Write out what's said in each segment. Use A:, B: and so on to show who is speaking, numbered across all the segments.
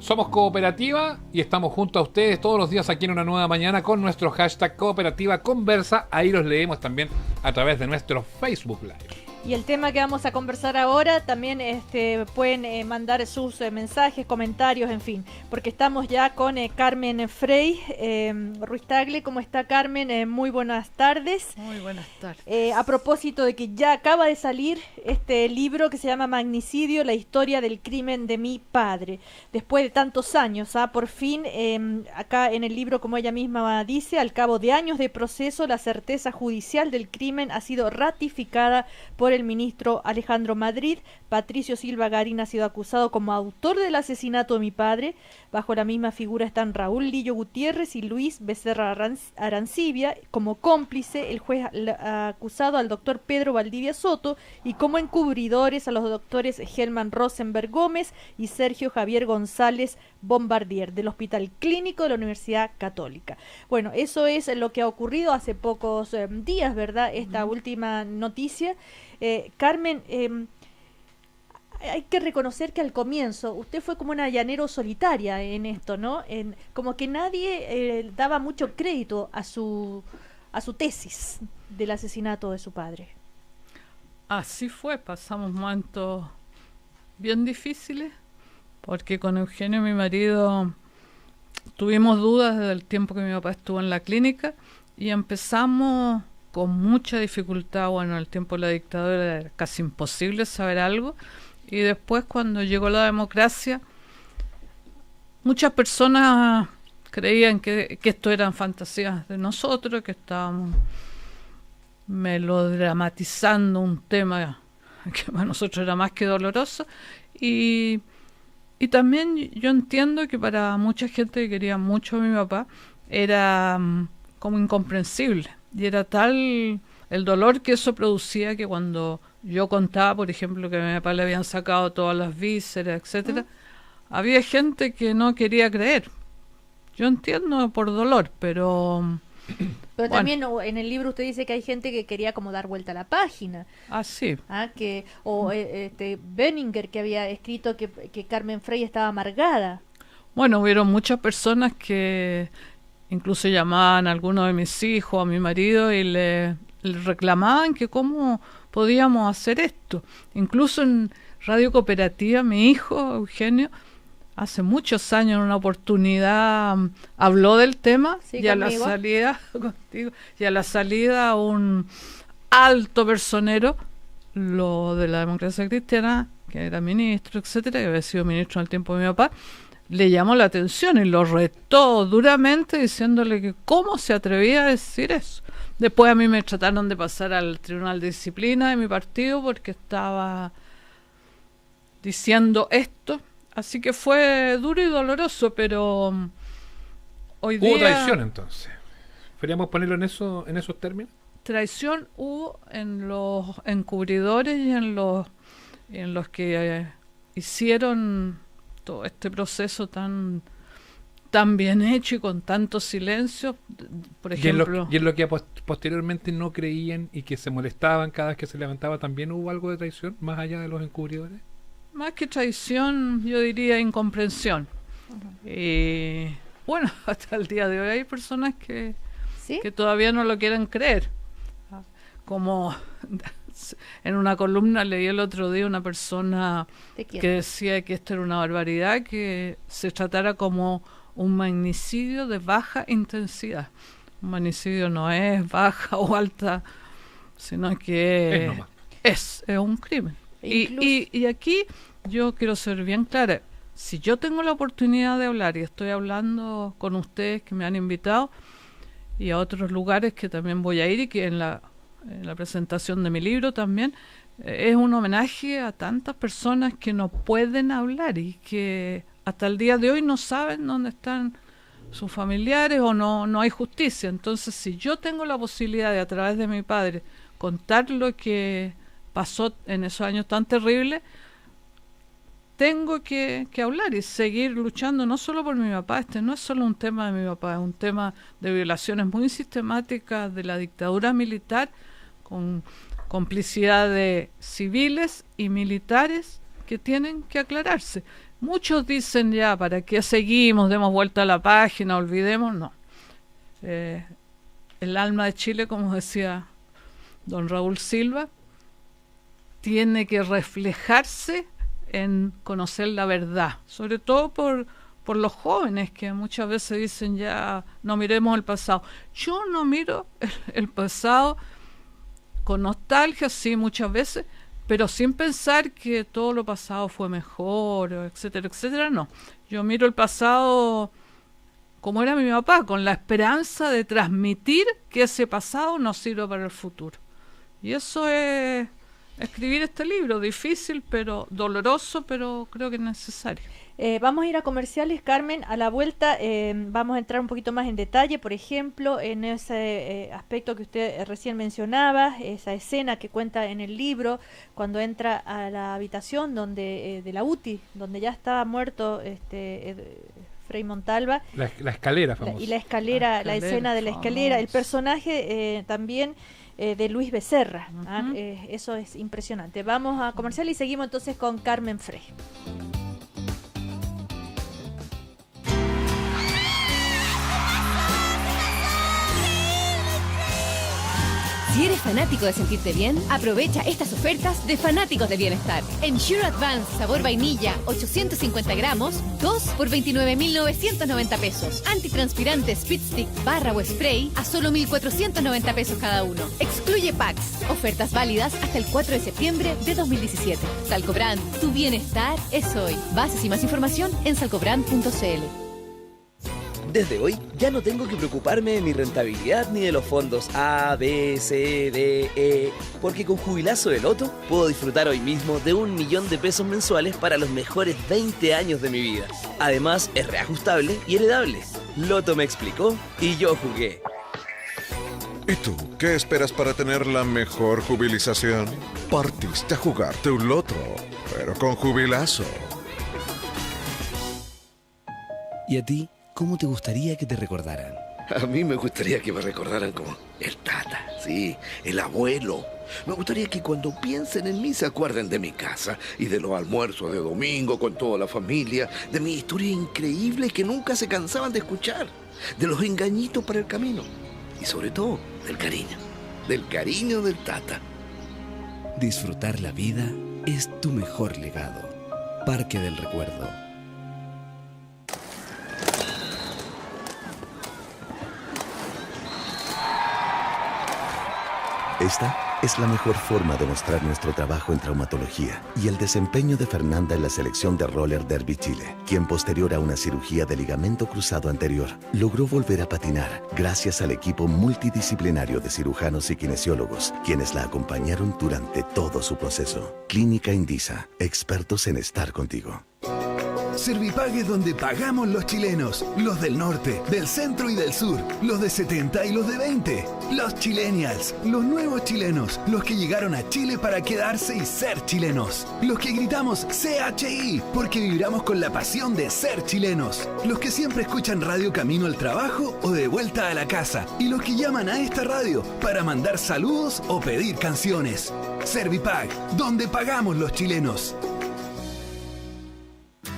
A: Somos Cooperativa y estamos junto a ustedes todos los días aquí en una nueva mañana con nuestro hashtag Cooperativa Conversa. Ahí los leemos también a través de nuestro Facebook Live.
B: Y el tema que vamos a conversar ahora también pueden mandar sus mensajes, comentarios, en fin, porque estamos ya con Carmen Frey Ruiz Tagle. ¿Cómo está, Carmen? Muy buenas tardes.
C: Muy buenas tardes.
B: A propósito de que ya acaba de salir este libro que se llama Magnicidio, la historia del crimen de mi padre. Después de tantos años, por fin, acá en el libro, como ella misma dice, al cabo de años de proceso, la certeza judicial del crimen ha sido ratificada por el ministro Alejandro Madrid. Patricio Silva Garín ha sido acusado como autor del asesinato de mi padre. Bajo la misma figura están Raúl Lillo Gutiérrez y Luis Becerra Arancibia. Como cómplice, el juez ha acusado al doctor Pedro Valdivia Soto, y como encubridores a los doctores Helman Rosenberg Gómez y Sergio Javier González Bombardier, del Hospital Clínico de la Universidad Católica. Bueno, eso es lo que ha ocurrido hace pocos días, ¿verdad? Esta última noticia. Carmen, hay que reconocer que al comienzo usted fue como una llanero solitaria en esto, ¿no? Como que nadie daba mucho crédito a su tesis del asesinato de su padre.
C: Así fue, pasamos momentos bien difíciles, porque con Eugenio, mi marido, tuvimos dudas desde el tiempo que mi papá estuvo en la clínica y empezamos con mucha dificultad. Bueno, en el tiempo de la dictadura era casi imposible saber algo, y después, cuando llegó la democracia, muchas personas creían que esto eran fantasías de nosotros, que estábamos melodramatizando un tema que para nosotros era más que doloroso, y también yo entiendo que para mucha gente que quería mucho a mi papá era como incomprensible. Y era tal el dolor que eso producía, que cuando yo contaba, por ejemplo, que a mi papá le habían sacado todas las vísceras, etcétera, había gente que no quería creer. Yo entiendo por dolor, pero
B: bueno, también en el libro usted dice que hay gente que quería como dar vuelta a la página.
C: Sí.
B: Benninger, que había escrito que Carmen Frey estaba amargada.
C: Bueno, hubieron muchas personas que incluso llamaban a algunos de mis hijos, a mi marido, y le reclamaban que cómo podíamos hacer esto. Incluso en Radio Cooperativa, mi hijo, Eugenio, hace muchos años en una oportunidad habló del tema,
B: sí,
C: y a la salida, contigo, y a la salida un alto personero, lo de la democracia cristiana, que era ministro, etcétera, que había sido ministro en el tiempo de mi papá, le llamó la atención y lo retó duramente, diciéndole que cómo se atrevía a decir eso. Después a mí me trataron de pasar al Tribunal de Disciplina de mi partido porque estaba diciendo esto. Así que fue duro y doloroso, pero hoy día...
A: ¿Hubo traición entonces? ¿Podríamos ponerlo en esos términos?
C: Traición hubo en los encubridores y en los que hicieron todo este proceso tan bien hecho y con tanto silencio, por ejemplo.
A: Y en lo que posteriormente no creían y que se molestaban cada vez que se levantaba, ¿también hubo algo de traición más allá de los encubridores?
C: Más que traición, yo diría incomprensión. Y bueno, hasta el día de hoy hay personas que todavía no lo quieren creer. Como en una columna leí el otro día una persona que decía que esto era una barbaridad, que se tratara como un magnicidio de baja intensidad. Un magnicidio no es baja o alta, sino que es un crimen. Y aquí yo quiero ser bien clara. Si yo tengo la oportunidad de hablar, y estoy hablando con ustedes que me han invitado, y a otros lugares que también voy a ir, y que en la presentación de mi libro también, es un homenaje a tantas personas que no pueden hablar y que hasta el día de hoy no saben dónde están sus familiares o no hay justicia. Entonces, si yo tengo la posibilidad de, a través de mi padre, contar lo que pasó en esos años tan terribles, tengo que hablar y seguir luchando, no solo por mi papá. Este no es solo un tema de mi papá, es un tema de violaciones muy sistemáticas de la dictadura militar, con complicidad de civiles y militares que tienen que aclararse. muchos dicen ya, ¿para qué seguimos? Demos vuelta a la página, olvidemos. No. El alma de Chile, como decía don Raúl Silva, tiene que reflejarse en conocer la verdad, sobre todo por los jóvenes que muchas veces dicen ya no miremos el pasado. Yo no miro el pasado con nostalgia, sí, muchas veces, pero sin pensar que todo lo pasado fue mejor, etcétera, etcétera, no. Yo miro el pasado como era mi papá, con la esperanza de transmitir que ese pasado nos sirva para el futuro. Y eso es escribir este libro, difícil, pero doloroso, pero creo que es necesario.
B: Vamos a ir a comerciales, Carmen. A la vuelta vamos a entrar un poquito más en detalle, por ejemplo, en ese aspecto que usted recién mencionaba, esa escena que cuenta en el libro, cuando entra a la habitación donde de la UTI, donde ya estaba muerto Frei Montalva.
A: La escalera famosa.
B: Y la escalera, la escena de la escalera, el personaje también de Luis Becerra. Uh-huh. Eso es impresionante. Vamos a comercial y seguimos entonces con Carmen Frei.
D: Si eres fanático de sentirte bien, aprovecha estas ofertas de Fanáticos de Bienestar. Ensure Advance sabor vainilla, 850 gramos, 2 por 29.990 pesos. Antitranspirante Speed Stick, barra o spray a solo 1.490 pesos cada uno. Excluye packs. Ofertas válidas hasta el 4 de septiembre de 2017. Salcobrand, tu bienestar es hoy. Bases y más información en salcobrand.cl.
E: Desde hoy ya no tengo que preocuparme de mi rentabilidad ni de los fondos A, B, C, D, E, porque con Jubilazo de Loto puedo disfrutar hoy mismo de 1 millón de pesos mensuales para los mejores 20 años de mi vida. Además es reajustable y heredable. Loto me explicó y yo jugué.
F: ¿Y tú qué esperas para tener la mejor jubilización? Partiste a jugarte un loto, pero con Jubilazo.
G: ¿Y a ti? ¿Cómo te gustaría que te recordaran?
H: A mí me gustaría que me recordaran como el tata, sí, el abuelo. Me gustaría que cuando piensen en mí se acuerden de mi casa y de los almuerzos de domingo con toda la familia, de mi historia increíble que nunca se cansaban de escuchar, de los engañitos para el camino y sobre todo del cariño del tata.
G: Disfrutar la vida es tu mejor legado. Parque del Recuerdo.
I: Esta es la mejor forma de mostrar nuestro trabajo en traumatología y el desempeño de Fernanda en la selección de Roller Derby Chile, quien posterior a una cirugía de ligamento cruzado anterior, logró volver a patinar gracias al equipo multidisciplinario de cirujanos y kinesiólogos, quienes la acompañaron durante todo su proceso. Clínica Indisa, expertos en estar contigo.
J: Servipague es donde pagamos los chilenos, los del norte, del centro y del sur, los de 70 y los de 20, los chilenials, los nuevos chilenos, los que llegaron a Chile para quedarse y ser chilenos, los que gritamos CHI porque vibramos con la pasión de ser chilenos, los que siempre escuchan radio camino al trabajo o de vuelta a la casa y los que llaman a esta radio para mandar saludos o pedir canciones. Servipag, donde pagamos los chilenos.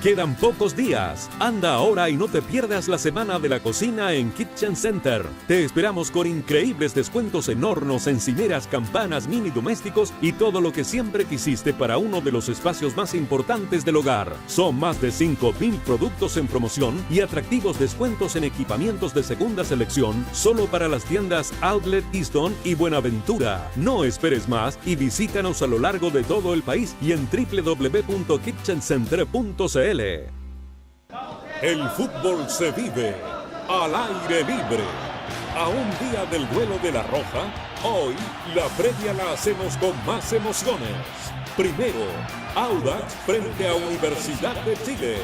K: Quedan pocos días. Anda ahora y no te pierdas la semana de la cocina en Kitchen Center. Te esperamos con increíbles descuentos en hornos, encimeras, campanas, mini domésticos y todo lo que siempre quisiste para uno de los espacios más importantes del hogar. Son más de 5.000 productos en promoción y atractivos descuentos en equipamientos de segunda selección solo para las tiendas Outlet Easton y Buenaventura. No esperes más y visítanos a lo largo de todo el país y en www.kitchencenter.cl. El fútbol se vive al aire libre. A un día del duelo de La Roja, hoy la previa la hacemos con más emociones. Primero, Audax frente a Universidad de Chile.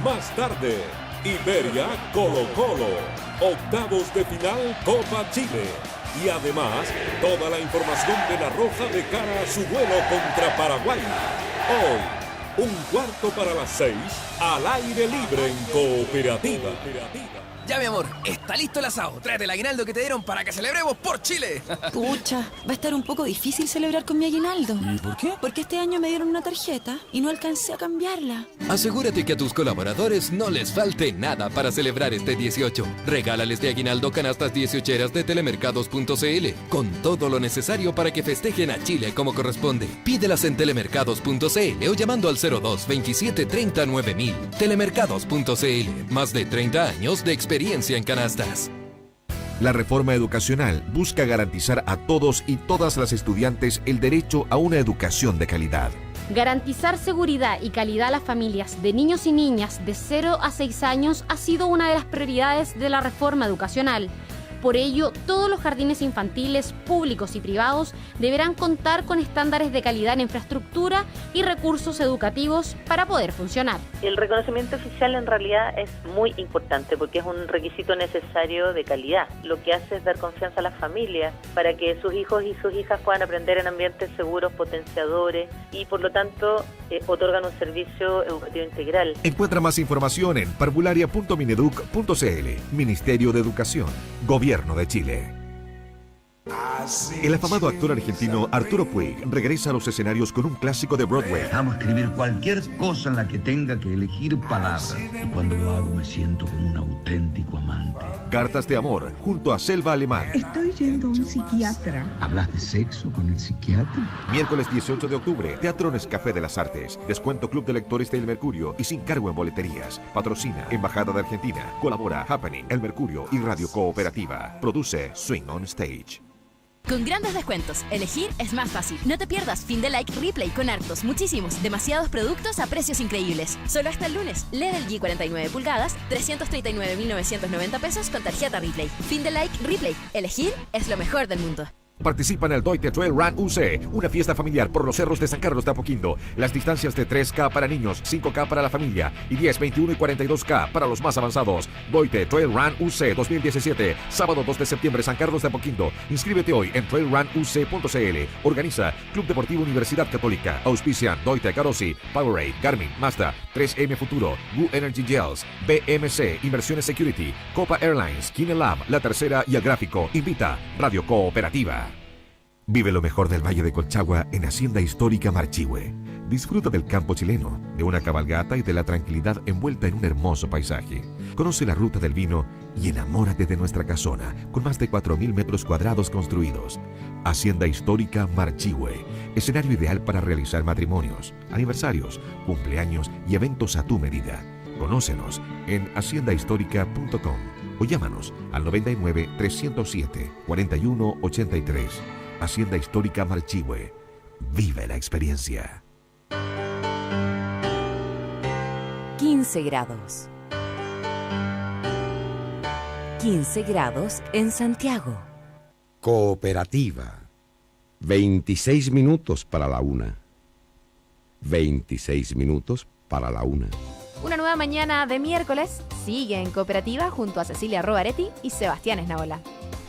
K: Más tarde, Iberia Colo-Colo. Octavos de final Copa Chile. Y además, toda la información de La Roja de cara a su duelo contra Paraguay. Hoy, 1/4 para las 6, Al aire libre en Cooperativa.
L: Ya, mi amor, está listo el asado. Tráete el aguinaldo que te dieron para que celebremos por Chile.
M: Pucha, va a estar un poco difícil celebrar con mi aguinaldo.
L: ¿Y por qué?
M: Porque este año me dieron una tarjeta y no alcancé a cambiarla.
N: Asegúrate que a tus colaboradores no les falte nada para celebrar este 18. Regálales de aguinaldo canastas 18eras de telemercados.cl, con todo lo necesario para que festejen a Chile como corresponde. Pídelas en telemercados.cl o llamando al 02 27 30 9000. Telemercados.cl, más de 30 años de experiencia en canastas.
O: La reforma educacional busca garantizar a todos y todas las estudiantes el derecho a una educación de calidad.
P: Garantizar seguridad y calidad a las familias de niños y niñas de 0 a 6 años ha sido una de las prioridades de la reforma educacional. Por ello, todos los jardines infantiles, públicos y privados, deberán contar con estándares de calidad en infraestructura y recursos educativos para poder funcionar.
Q: El reconocimiento oficial en realidad es muy importante porque es un requisito necesario de calidad. Lo que hace es dar confianza a las familias para que sus hijos y sus hijas puedan aprender en ambientes seguros, potenciadores y por lo tanto otorgan un servicio educativo integral.
O: Encuentra más información en parvularia.mineduc.cl. Ministerio de Educación, Gobierno de Chile. El afamado actor argentino Arturo Puig regresa a los escenarios con un clásico de Broadway.
R: Vamos a escribir cualquier cosa en la que tenga que elegir palabras. Y cuando lo hago me siento como un auténtico amante.
O: Cartas de amor, junto a Selva Alemán.
S: Estoy yendo a un psiquiatra.
R: ¿Hablas de sexo con el psiquiatra?
O: Miércoles 18 de octubre, Teatro Nescafé de las Artes. Descuento Club de Lectores del Mercurio y sin cargo en boleterías. Patrocina Embajada de Argentina. Colabora Happening, El Mercurio y Radio Cooperativa. Produce Swing on Stage.
D: Con grandes descuentos, elegir es más fácil. No te pierdas Fin de Like Replay con hartos, muchísimos, demasiados productos a precios increíbles. Solo hasta el lunes. LED LG 49 pulgadas, 339.990 pesos con tarjeta Replay. Fin de Like Replay. Elegir es lo mejor del mundo.
O: Participa en el Doite Trail Run UC, una fiesta familiar por los cerros de San Carlos de Apoquindo. Las distancias de 3K para niños, 5K para la familia y 10, 21 y 42K para los más avanzados. Doite Trail Run UC 2017, sábado 2 de septiembre, San Carlos de Apoquindo. Inscríbete hoy en trailrunuc.cl. Organiza Club Deportivo Universidad Católica. Auspician Doite Carosi, Powerade, Garmin, Mazda, 3M Futuro, Gu Energy Gels, BMC, Inversiones Security, Copa Airlines, Kinelab, La Tercera y El Gráfico. Invita Radio Cooperativa. Vive lo mejor del Valle de Colchagua en Hacienda Histórica Marchihue. Disfruta del campo chileno, de una cabalgata y de la tranquilidad envuelta en un hermoso paisaje. Conoce la ruta del vino y enamórate de nuestra casona, con más de 4.000 metros cuadrados construidos. Hacienda Histórica Marchihue, escenario ideal para realizar matrimonios, aniversarios, cumpleaños y eventos a tu medida. Conócenos en haciendahistórica.com o llámanos al 99 307 4183. Hacienda Histórica Marchihue. Vive la experiencia.
T: 15 grados. 15 grados en Santiago.
U: Cooperativa. 26 minutos para la 1. 26 minutos para la 1.
D: Una nueva mañana de miércoles sigue en Cooperativa junto a Cecilia Robaretti y Sebastián Esnaola.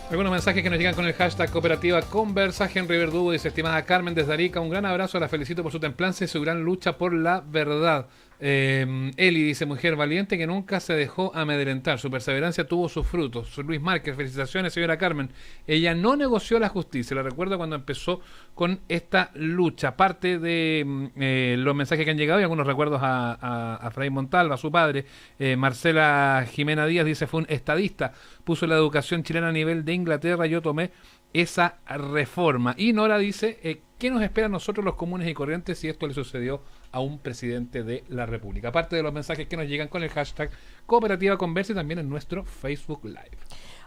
A: Algunos mensajes que nos llegan con el hashtag Cooperativa Conversa. Henry Verdugo dice: estimada Carmen desde Arica, un gran abrazo, la felicito por su templanza y su gran lucha por la verdad. Eli dice: mujer valiente que nunca se dejó amedrentar, su perseverancia tuvo sus frutos. Luis Márquez: felicitaciones señora Carmen, ella no negoció la justicia, la recuerdo cuando empezó con esta lucha. Parte de los mensajes que han llegado y algunos recuerdos a Fray Montalva, su padre. Marcela Jimena Díaz dice: fue un estadista, puso la educación chilena a nivel de Inglaterra, yo tomé esa reforma. Y Nora dice: ¿qué nos espera a nosotros los comunes y corrientes si esto le sucedió a un presidente de la República? Aparte de los mensajes que nos llegan con el hashtag Cooperativa Conversa y también en nuestro Facebook Live.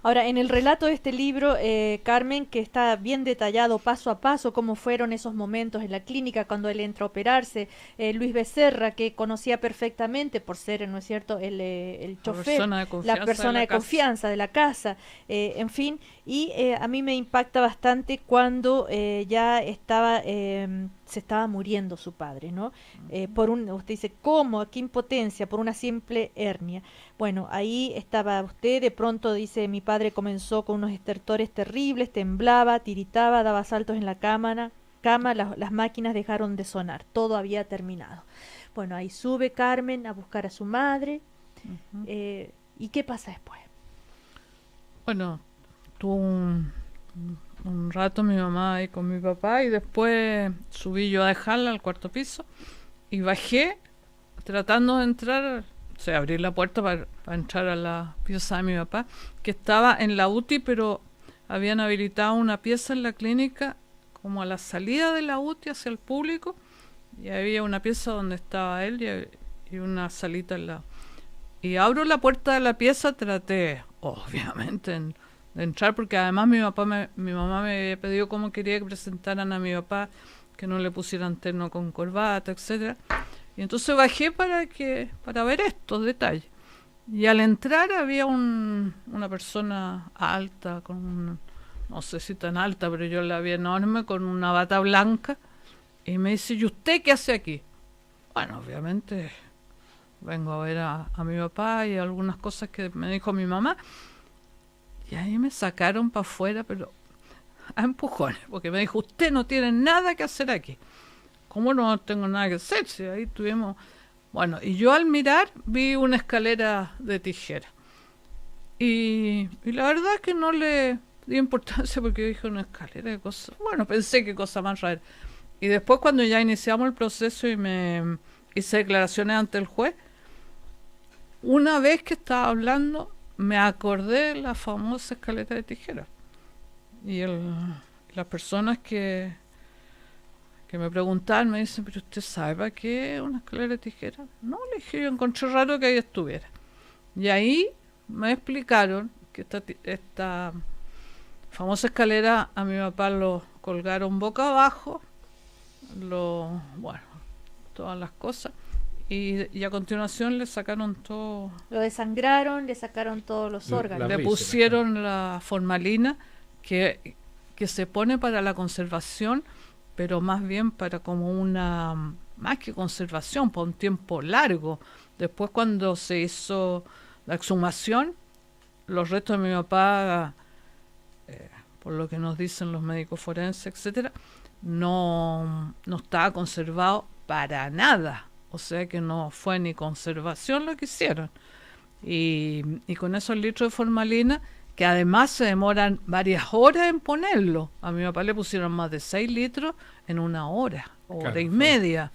B: Ahora, en el relato de este libro, Carmen, que está bien detallado paso a paso cómo fueron esos momentos en la clínica cuando él entra a operarse, Luis Becerra, que conocía perfectamente por ser, ¿no es cierto?, el chofer, la persona de confianza de la casa, en fin, y a mí me impacta bastante cuando ya estaba... se estaba muriendo su padre, ¿no? Usted dice, ¿cómo? ¿Qué impotencia? Por una simple hernia. Bueno, ahí estaba usted, de pronto dice, mi padre comenzó con unos estertores terribles, temblaba, tiritaba, daba saltos en la cama, las máquinas dejaron de sonar, todo había terminado. Bueno, ahí sube Carmen a buscar a su madre. ¿Y qué pasa después?
C: Bueno, tuvo un rato mi mamá ahí con mi papá y después subí yo a dejarla al cuarto piso y bajé tratando de entrar, o sea, abrir la puerta para entrar a la pieza de mi papá, que estaba en la UTI, pero habían habilitado una pieza en la clínica como a la salida de la UTI hacia el público, y había una pieza donde estaba él y una salita al lado. Y abro la puerta de la pieza, traté, obviamente, de entrar, porque además mi mamá me había pedido cómo quería que presentaran a mi papá, que no le pusieran terno con corbata, etcétera. Y entonces bajé para ver estos detalles. Y al entrar había una persona alta, no sé si tan alta, pero yo la vi enorme, con una bata blanca, y me dice, ¿y usted qué hace aquí? Bueno, obviamente vengo a ver a mi papá y algunas cosas que me dijo mi mamá. Y ahí me sacaron para afuera, pero a empujones, porque me dijo, usted no tiene nada que hacer aquí. ¿Cómo no tengo nada que hacer? Si ahí tuvimos... Bueno, y yo al mirar vi una escalera de tijera. Y la verdad es que no le di importancia, porque dije, una escalera de cosas... Bueno, pensé qué cosa más rara. Y después, cuando ya iniciamos el proceso y me hice declaraciones ante el juez, una vez que estaba hablando, me acordé de la famosa escalera de tijera. Y las personas que me preguntaban me dicen, ¿pero usted sabe para qué una escalera de tijera? No, le dije, yo encontré raro que ahí estuviera. Y ahí me explicaron que esta famosa escalera a mi papá lo colgaron boca abajo, bueno, todas las cosas, y a continuación le sacaron todo.
B: Lo desangraron, le sacaron todos los órganos.
C: Le pusieron la formalina que se pone para la conservación, pero más bien para como más que conservación, por un tiempo largo. Después, cuando se hizo la exhumación, los restos de mi papá, por lo que nos dicen los médicos forenses, etcétera, no estaba conservado para nada. O sea que no fue ni conservación lo que hicieron. Y con esos litros de formalina, que además se demoran varias horas en ponerlo. A mi papá le pusieron más de 6 litros en una hora, hora y media.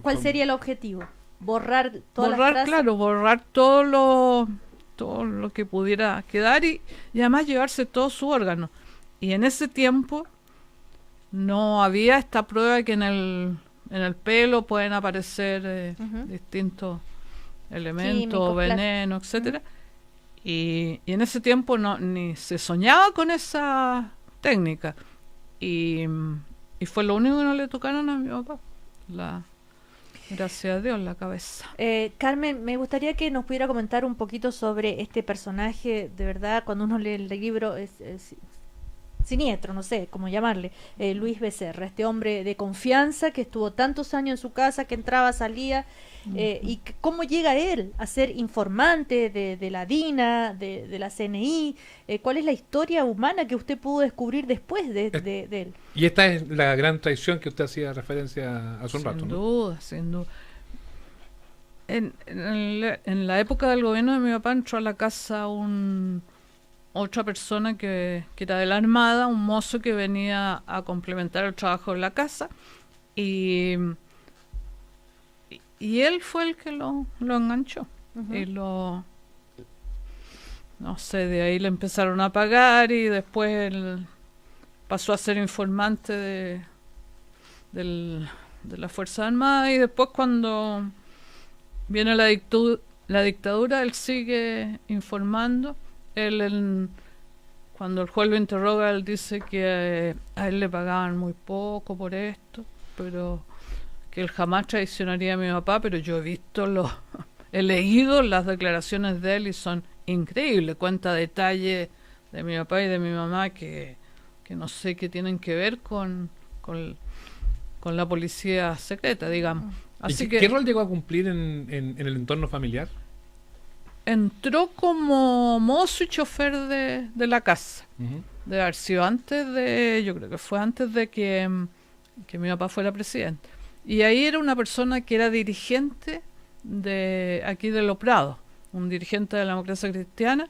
B: ¿Cuál sería el objetivo? Borrar todas las trazas.
C: Claro, borrar todo lo que pudiera quedar y además llevarse todo su órgano. Y en ese tiempo no había esta prueba que en el pelo pueden aparecer distintos elementos, químicos, veneno, etcétera. Y en ese tiempo ni se soñaba con esa técnica. Y fue lo único que no le tocaron a mi papá. Gracias a Dios, la cabeza.
B: Carmen, me gustaría que nos pudiera comentar un poquito sobre este personaje. De verdad, cuando uno lee el libro es siniestro, no sé cómo llamarle, Luis Becerra, este hombre de confianza que estuvo tantos años en su casa, que entraba, salía, y cómo llega él a ser informante de la DINA, de la CNI. ¿Cuál es la historia humana que usted pudo descubrir después de él?
A: Y esta es la gran traición que usted hacía referencia hace un rato,
C: Sin
A: ¿no?
C: duda, sin duda. En la época del gobierno de mi papá entró a la casa otra persona que era de la Armada, un mozo que venía a complementar el trabajo de la casa, y él fue el que lo enganchó. Y no sé, de ahí le empezaron a pagar, y después él pasó a ser informante de la Fuerza Armada, y después, cuando viene la dictadura, él sigue informando. Cuando el juez lo interroga, él dice que a él le pagaban muy poco por esto, pero que él jamás traicionaría a mi papá. Pero yo he leído las declaraciones de él y son increíbles. Cuenta detalles de mi papá y de mi mamá que no sé qué tienen que ver con la policía secreta, digamos. Así
A: ¿Qué rol llegó a cumplir en el entorno familiar?
C: Entró como mozo y chofer de la casa. De haber sido yo creo que fue antes de que mi papá fuera presidente. Y ahí era una persona que era dirigente de aquí de Los Prados, un dirigente de la democracia cristiana,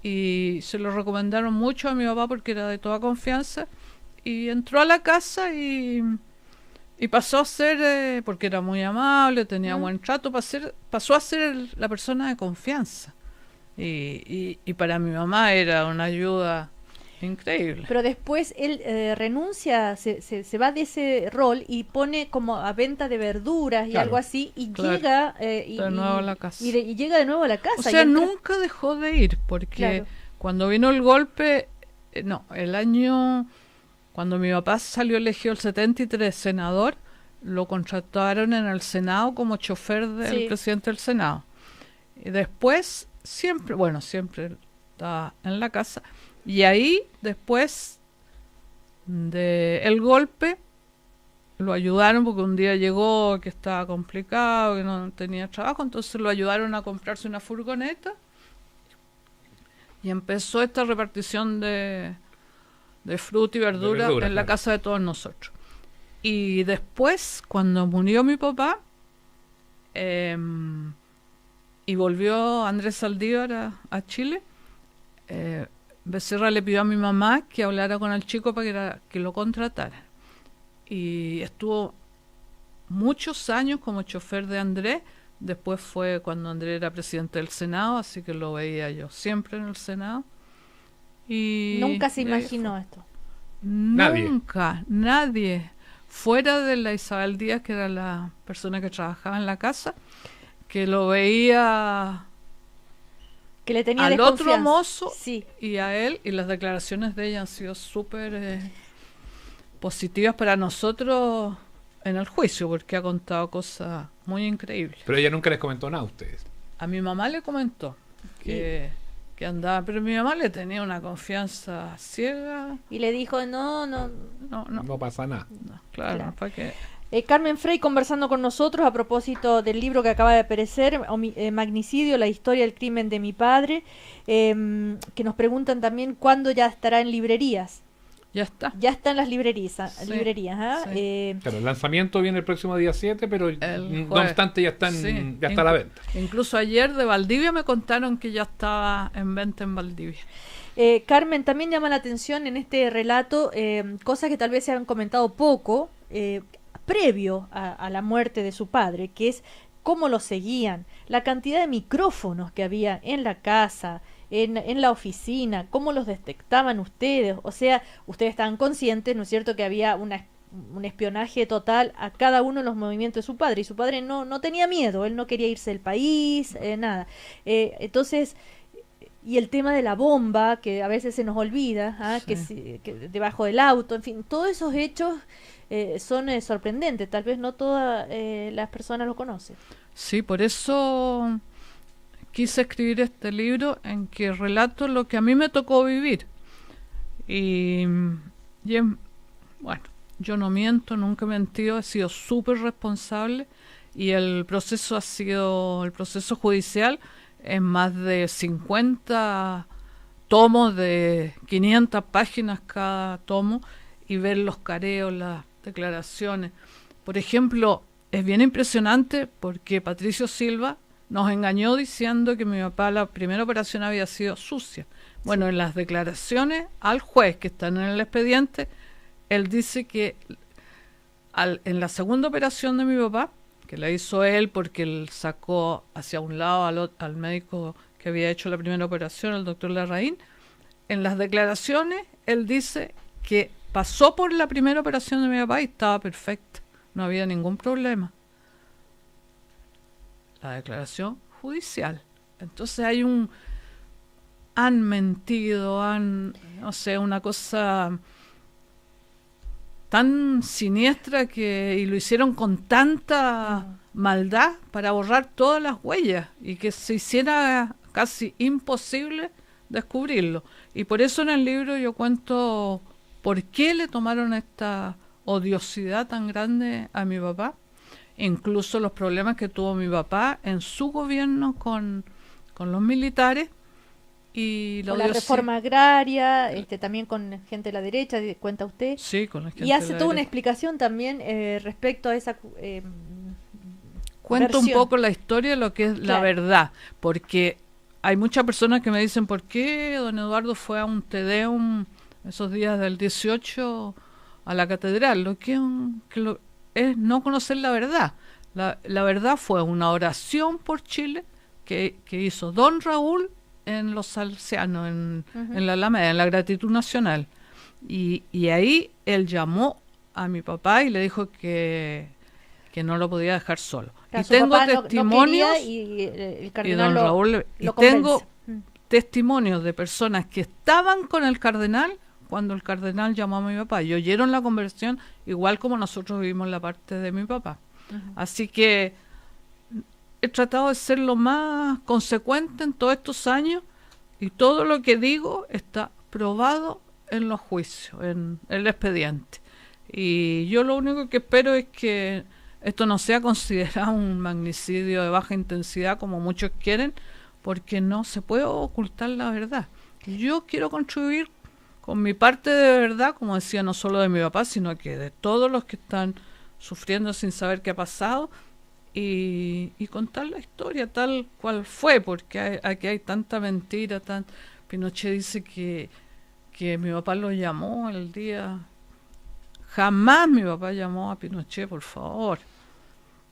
C: y se lo recomendaron mucho a mi papá porque era de toda confianza, y entró a la casa y pasó a ser, porque era muy amable, tenía buen trato, pasó a ser la persona de confianza. Y para mi mamá era una ayuda increíble.
B: Pero después él renuncia, se va de ese rol y pone como a venta de verduras y algo así, y
C: claro,
B: llega
C: de nuevo a la casa.
B: Y llega de nuevo a la casa.
C: O sea, nunca dejó de ir, porque cuando vino el golpe, el año, cuando mi papá salió elegido el 73 senador, lo contrataron en el Senado como chofer del presidente del Senado. Y después, siempre estaba en la casa. Y ahí, después del golpe, lo ayudaron porque un día llegó que estaba complicado, que no tenía trabajo, entonces lo ayudaron a comprarse una furgoneta y empezó esta repartición de fruta y verdura en la casa de todos nosotros. Y después, cuando murió mi papá, y volvió Andrés Saldívar a Chile, Becerra le pidió a mi mamá que hablara con el chico para que lo contratara. Y estuvo muchos años como chofer de Andrés. Después fue cuando Andrés era presidente del Senado, así que lo veía yo siempre en el Senado. Y
B: nunca se imaginó esto.
C: Nadie. Fuera de la Isabel Díaz, que era la persona que trabajaba en la casa, que lo veía...
B: que le tenía
C: al otro mozo
B: sí.
C: Y a él, y las declaraciones de ella han sido súper positivas para nosotros en el juicio, porque ha contado cosas muy increíbles.
A: Pero ella nunca les comentó nada a ustedes.
C: A mi mamá le comentó que andaba, pero mi mamá le tenía una confianza ciega.
B: Y le dijo, no
A: pasa nada.
C: No, claro. ¿Para qué?
B: Carmen Frey conversando con nosotros a propósito del libro que acaba de aparecer, Magnicidio, la historia del crimen de mi padre, que nos preguntan también cuándo ya estará en librerías.
C: Ya está.
B: Ya está en las librerías.
C: Sí.
A: Claro, el lanzamiento viene el próximo día 7, pero no obstante ya está a la venta.
C: Incluso ayer de Valdivia me contaron que ya estaba en venta en Valdivia.
B: Carmen, también llama la atención en este relato cosas que tal vez se han comentado poco, previo a la muerte de su padre, que es cómo lo seguían, la cantidad de micrófonos que había en la casa, en la oficina, cómo los detectaban ustedes, o sea, ustedes estaban conscientes, ¿no es cierto?, que había un espionaje total a cada uno de los movimientos de su padre, y su padre no tenía miedo, él no quería irse del país, nada. Entonces, y el tema de la bomba, que a veces se nos olvida, que debajo del auto, en fin, todos esos hechos son sorprendentes, tal vez no todas las personas lo conocen.
C: Sí, por eso quise escribir este libro en que relato lo que a mí me tocó vivir. Y bueno, yo no miento, nunca he mentido, he sido súper responsable, y el proceso judicial en más de 50 tomos de 500 páginas cada tomo, y ver los careos, las declaraciones. Por ejemplo, es bien impresionante porque Patricio Silva nos engañó diciendo que mi papá la primera operación había sido sucia. Bueno, en las declaraciones al juez que están en el expediente, él dice que en la segunda operación de mi papá, que la hizo él porque él sacó hacia un lado al médico que había hecho la primera operación, el doctor Larraín, en las declaraciones él dice que pasó por la primera operación de mi papá y estaba perfecta, no había ningún problema. La declaración judicial. Entonces han mentido, no sé, una cosa tan siniestra y lo hicieron con tanta maldad para borrar todas las huellas y que se hiciera casi imposible descubrirlo. Y por eso en el libro yo cuento por qué le tomaron esta odiosidad tan grande a mi papá, incluso los problemas que tuvo mi papá en su gobierno con los militares, Y
B: con la reforma agraria, también con gente de la derecha, cuenta usted.
C: Sí, con la gente
B: y hace
C: de la
B: toda una
C: derecha.
B: explicación también respecto a esa
C: Cuento
B: versión.
C: un poco la historia de lo que es la verdad, porque hay muchas personas que me dicen ¿por qué don Eduardo fue a un Te Deum esos días del 18 a la catedral? Lo que es no conocer la verdad. La verdad fue una oración por Chile que hizo don Raúl en Los Salesianos, en la Alameda, en la Gratitud Nacional. Y ahí él llamó a mi papá y le dijo que no lo podía dejar solo.
B: Claro,
C: y tengo testimonios
B: el
C: y
B: cardenal
C: don Raúl
B: lo
C: tengo
B: convence.
C: testimonios de personas que estaban con el cardenal cuando el cardenal llamó a mi papá y oyeron la conversión igual como nosotros vimos la parte de mi papá. Así que he tratado de ser lo más consecuente en todos estos años y todo lo que digo está probado en los juicios, en el expediente. Y yo lo único que espero es que esto no sea considerado un magnicidio de baja intensidad como muchos quieren, porque no se puede ocultar la verdad. Yo quiero contribuir con mi parte de verdad, como decía, no solo de mi papá, sino que de todos los que están sufriendo sin saber qué ha pasado, y contar la historia tal cual fue, porque aquí hay tanta mentira. Pinochet dice que mi papá lo llamó el día... Jamás mi papá llamó a Pinochet, por favor.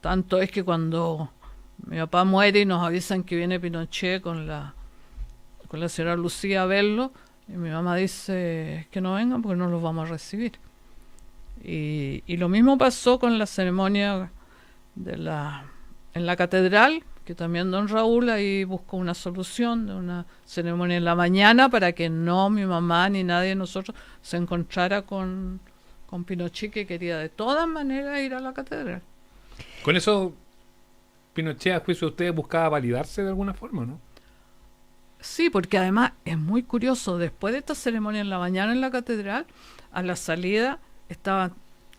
C: Tanto es que cuando mi papá muere y nos avisan que viene Pinochet con la señora Lucía a verlo, y mi mamá dice que no vengan porque no los vamos a recibir. Y lo mismo pasó con la ceremonia en la catedral, que también don Raúl ahí buscó una solución de una ceremonia en la mañana para que no mi mamá ni nadie de nosotros se encontrara con Pinochet, que quería de todas maneras ir a la catedral.
A: Con eso, Pinochet, a juicio de ustedes, buscaba validarse de alguna forma, ¿no?
C: Sí, porque además es muy curioso, después de esta ceremonia en la mañana en la catedral, a la salida estaba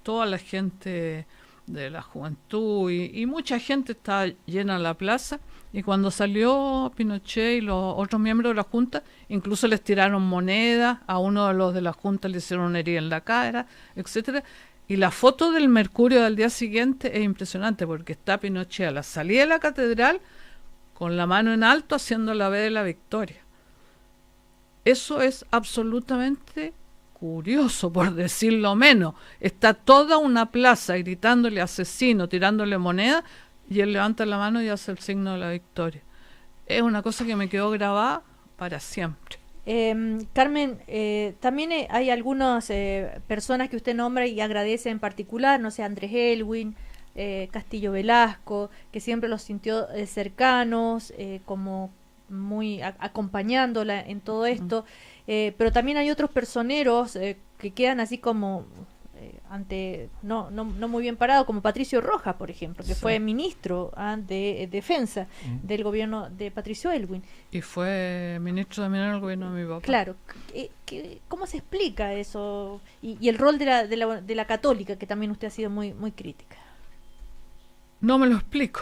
C: toda la gente de la juventud y mucha gente estaba llena en la plaza, y cuando salió Pinochet y los otros miembros de la Junta, incluso les tiraron monedas, a uno de los de la Junta le hicieron una herida en la cara, etcétera. Y la foto del Mercurio del día siguiente es impresionante, porque está Pinochet a la salida de la catedral con la mano en alto haciendo la V de la victoria. Eso es absolutamente curioso, por decirlo menos. Está toda una plaza gritándole asesino, tirándole moneda, y él levanta la mano y hace el signo de la victoria. Es una cosa que me quedó grabada para siempre.
B: Carmen, también hay algunas personas que usted nombra y agradece en particular, no sé, Andrés Elwin, Castillo Velasco, que siempre los sintió cercanos, como muy acompañándola en todo esto, pero también hay otros personeros que quedan así como ante no muy bien parados, como Patricio Rojas, por ejemplo, que fue ministro de Defensa del gobierno de Patricio Elwin.
C: Y fue ministro también en el gobierno de mi papá.
B: Claro. ¿Cómo se explica eso? Y el rol de la católica, que también usted ha sido muy, muy crítica.
C: No me lo explico.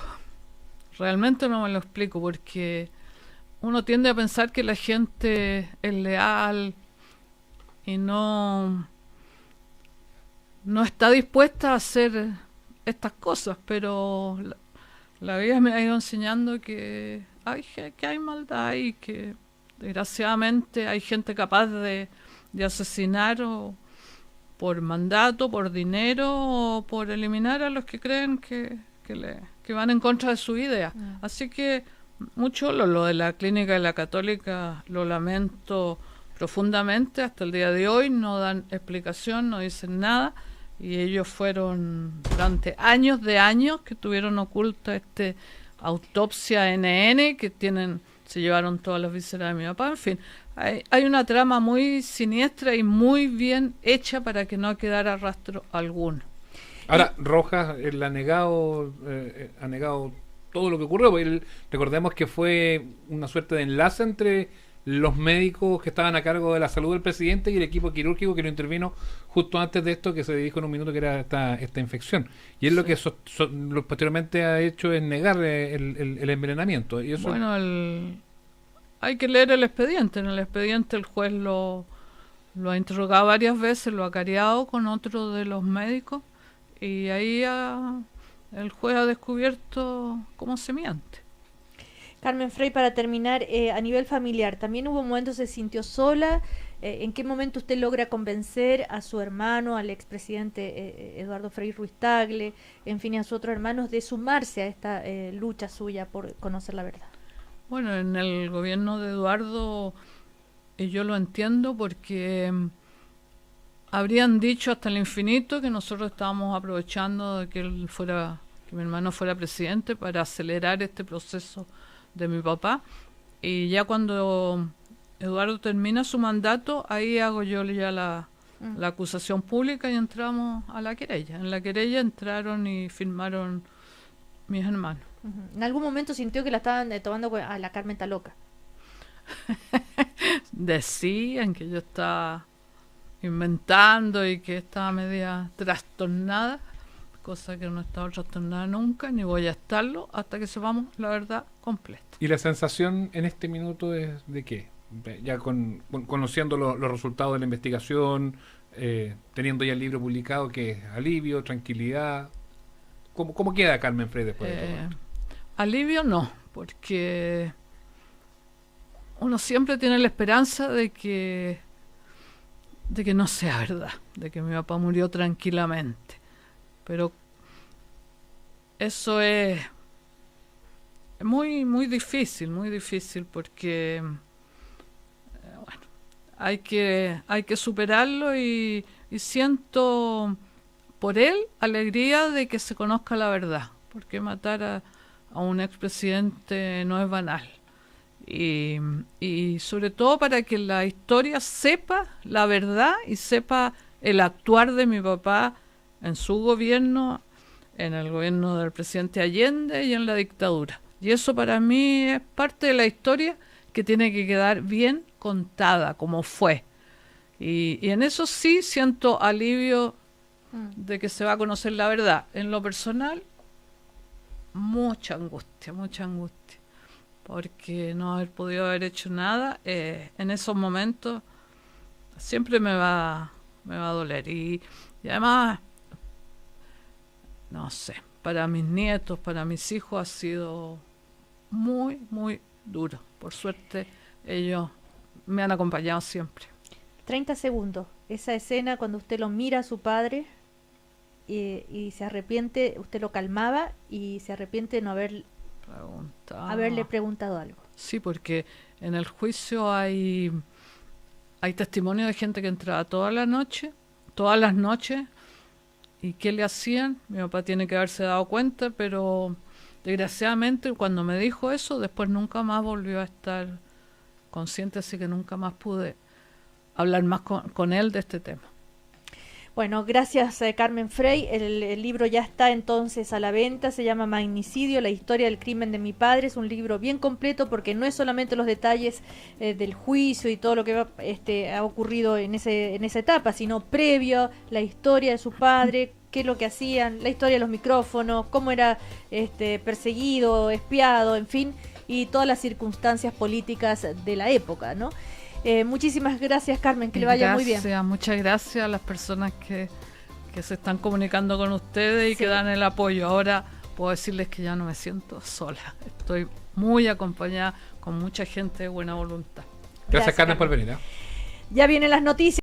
C: Realmente no me lo explico, porque uno tiende a pensar que la gente es leal y no está dispuesta a hacer estas cosas, pero la vida me ha ido enseñando que hay maldad y que desgraciadamente hay gente capaz de asesinar o por mandato, por dinero o por eliminar a los que creen que van en contra de su idea. Así que mucho lo de la clínica de la Católica lo lamento profundamente. Hasta el día de hoy no dan explicación, no dicen nada, y ellos fueron durante años que tuvieron oculta autopsia NN, que se llevaron todas las vísceras de mi papá. En fin, hay una trama muy siniestra y muy bien hecha para que no quedara rastro alguno.
A: Ahora, Rojas ha negado todo lo que ocurrió. Recordemos que fue una suerte de enlace entre los médicos que estaban a cargo de la salud del presidente y el equipo quirúrgico que lo intervino justo antes de esto, que se dijo en un minuto que era esta infección. Y él lo que posteriormente ha hecho es negar el envenenamiento. Y eso...
C: Bueno, hay que leer el expediente. En el expediente el juez lo ha interrogado varias veces, lo ha cariado con otro de los médicos y ahí el juez ha descubierto cómo se miente.
B: Carmen Frey, para terminar, a nivel familiar, ¿también hubo momentos se sintió sola? ¿En qué momento usted logra convencer a su hermano, al expresidente Eduardo Frei Ruiz-Tagle, en fin, a sus otros hermanos, de sumarse a esta lucha suya por conocer la verdad?
C: Bueno, en el gobierno de Eduardo yo lo entiendo porque habrían dicho hasta el infinito que nosotros estábamos aprovechando de que mi hermano fuera presidente para acelerar este proceso de mi papá, y ya cuando Eduardo termina su mandato, ahí hago yo ya la acusación pública y entramos a la querella. En la querella entraron y firmaron mis hermanos.
B: ¿En algún momento sintió que la estaban tomando a la Carmen está loca?
C: Decían que yo estaba inventando y que estaba media trastornada, cosa que no he estado trastornada nunca, ni voy a estarlo hasta que sepamos la verdad completa.
A: ¿Y la sensación en este minuto es de qué? Ya conociendo los resultados de la investigación, teniendo ya el libro publicado, que es alivio, tranquilidad, ¿cómo queda Carmen Frey después de todo esto?
C: Alivio no, porque uno siempre tiene la esperanza de que no sea verdad, de que mi papá murió tranquilamente. Pero eso es muy, muy difícil porque bueno, hay que superarlo y siento por él alegría de que se conozca la verdad, porque matar a un expresidente no es banal. Y sobre todo para que la historia sepa la verdad y sepa el actuar de mi papá en su gobierno, en el gobierno del presidente Allende y en la dictadura. Y eso para mí es parte de la historia que tiene que quedar bien contada, como fue. Y en eso sí siento alivio de que se va a conocer la verdad. En lo personal, mucha angustia, porque no haber podido haber hecho nada en esos momentos siempre me va a doler. Y además, no sé, para mis nietos, para mis hijos ha sido muy, muy duro. Por suerte, ellos me han acompañado siempre.
B: 30 segundos. Esa escena cuando usted lo mira a su padre y se arrepiente, usted lo calmaba y se arrepiente de no haberle preguntado algo.
C: Sí, porque en el juicio hay testimonio de gente que entraba todas las noches, y qué le hacían. Mi papá tiene que haberse dado cuenta, pero desgraciadamente cuando me dijo eso, después nunca más volvió a estar consciente, así que nunca más pude hablar más con él de este tema.
B: Bueno, gracias Carmen Frey. El libro ya está entonces a la venta, se llama Magnicidio, la historia del crimen de mi padre. Es un libro bien completo porque no es solamente los detalles del juicio y todo lo que ha ocurrido en esa etapa, sino previo, la historia de su padre, qué es lo que hacían, la historia de los micrófonos, cómo era perseguido, espiado, en fin, y todas las circunstancias políticas de la época, ¿no? Muchísimas gracias, Carmen, que le vaya muy bien.
C: Muchas gracias a las personas que se están comunicando con ustedes y que dan el apoyo. Ahora puedo decirles que ya no me siento sola, estoy muy acompañada con mucha gente de buena voluntad.
A: Gracias, Carmen, por venir.
B: Ya vienen las noticias.